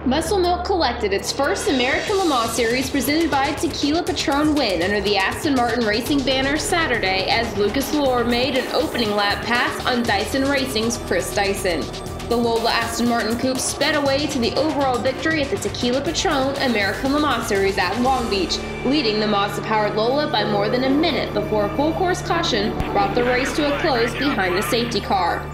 Muscle Milk collected its first American Le Mans Series presented by Tequila Patron win under the Aston Martin Racing banner Saturday as Lucas Lohr made an opening lap pass on Dyson Racing's Chris Dyson. The Lola Aston Martin coupe sped away to the overall victory at the Tequila Patron American Le Mans Series at Long Beach, leading the Mazda-powered Lola by more than a minute before a full-course caution brought the race to a close behind the safety car.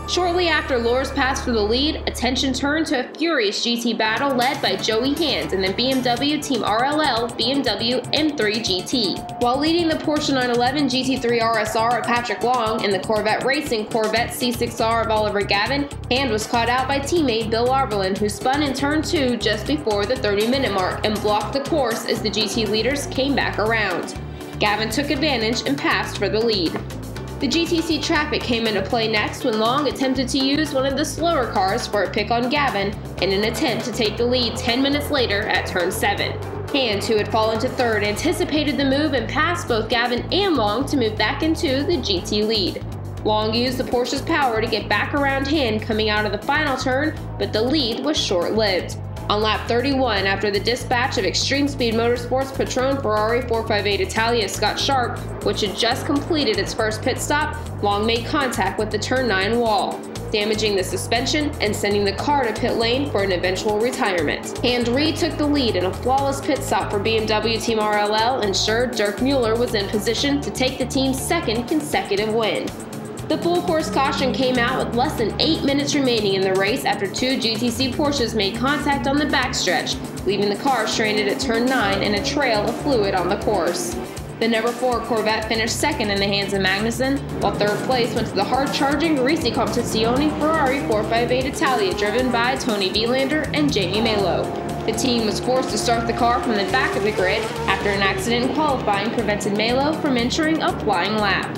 Shortly after Lohr's pass for the lead, attention turned to a furious GT battle led by Joey Hand in the BMW Team RLL BMW M3 GT. While leading the Porsche 911 GT3 RSR of Patrick Long and the Corvette Racing Corvette C6R of Oliver Gavin, Hand was caught out by teammate Bill Arberlin, who spun in turn 2 just before the 30-minute mark and blocked the course as the GT leaders came back around. Gavin took advantage and passed for the lead. The GTC traffic came into play next when Long attempted to use one of the slower cars for a pick on Gavin in an attempt to take the lead 10 minutes later at turn 7. Hand, who had fallen to third, anticipated the move and passed both Gavin and Long to move back into the GT lead. Long used the Porsche's power to get back around Hand coming out of the final turn, but the lead was short-lived. On lap 31, after the dispatch of Extreme Speed Motorsports Patron Ferrari 458 Italia Scott Sharp, which had just completed its first pit stop, Long made contact with the turn 9 wall, damaging the suspension and sending the car to pit lane for an eventual retirement. Hand retook the lead in a flawless pit stop for BMW Team RLL, ensured Dirk Mueller was in position to take the team's second consecutive win. The full course caution came out with less than 8 minutes remaining in the race after 2 GTC Porsches made contact on the backstretch, leaving the car stranded at turn 9 in a trail of fluid on the course. The number 4 Corvette finished second in the hands of Magnussen, while third place went to the hard-charging Risi Competizione Ferrari 458 Italia driven by Tony Vilander and Jamie Malo. The team was forced to start the car from the back of the grid after an accident in qualifying prevented Malo from entering a flying lap.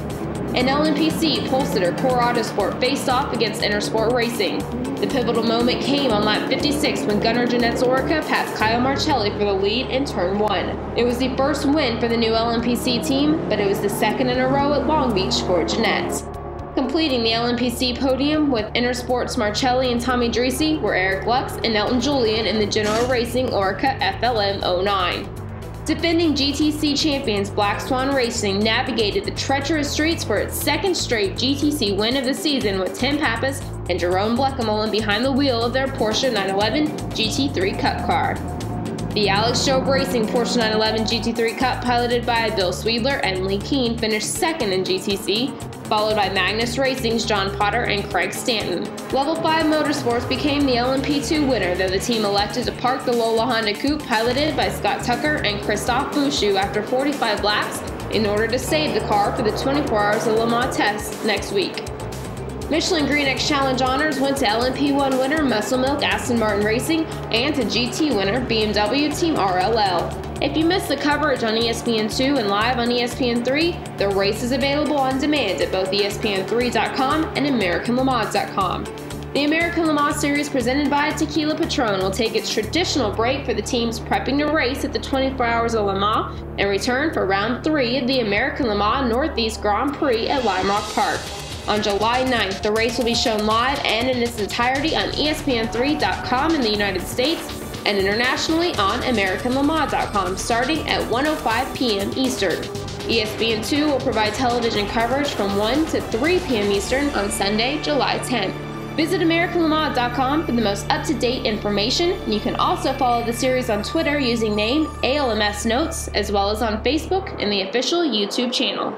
In LMPC, pole sitter Core Autosport faced off against Intersport Racing. The pivotal moment came on lap 56 when Gunnar Jeanette Zorica passed Kyle Marcelli for the lead in turn 1. It was the first win for the new LMPC team, but it was the second in a row at Long Beach for Jeanette. Completing the LMPC podium with Intersport's Marcelli and Tommy Drisi were Eric Lux and Elton Julian in the Genoa Racing Orica FLM 09. Defending GTC champions Black Swan Racing navigated the treacherous streets for its second straight GTC win of the season with Tim Pappas and Jerome Blekemolen behind the wheel of their Porsche 911 GT3 Cup car. The Alex Job Racing Porsche 911 GT3 Cup, piloted by Bill Sweedler and Lee Keane, finished second in GTC, followed by Magnus Racing's John Potter and Craig Stanton. Level 5 Motorsports became the LMP2 winner, though the team elected to park the Lola Honda Coupe piloted by Scott Tucker and Christophe Bouchou after 45 laps in order to save the car for the 24 Hours of Le Mans test next week. Michelin Green X Challenge honors went to LMP1 winner Muscle Milk Aston Martin Racing and to GT winner BMW Team RLL. If you missed the coverage on ESPN2 and live on ESPN3, the race is available on demand at both ESPN3.com and AmericanLeMans.com. The American Le Mans Series presented by Tequila Patron will take its traditional break for the teams prepping to race at the 24 Hours of Le Mans and return for round 3 of the American Le Mans Northeast Grand Prix at Lime Rock Park. On July 9th, the race will be shown live and in its entirety on ESPN3.com in the United States and internationally on AmericanLeMans.com starting at 1:05 p.m. Eastern. ESPN2 will provide television coverage from 1 to 3 p.m. Eastern on Sunday, July 10th. Visit AmericanLeMans.com for the most up-to-date information, and you can also follow the series on Twitter using name ALMS Notes, as well as on Facebook and the official YouTube channel.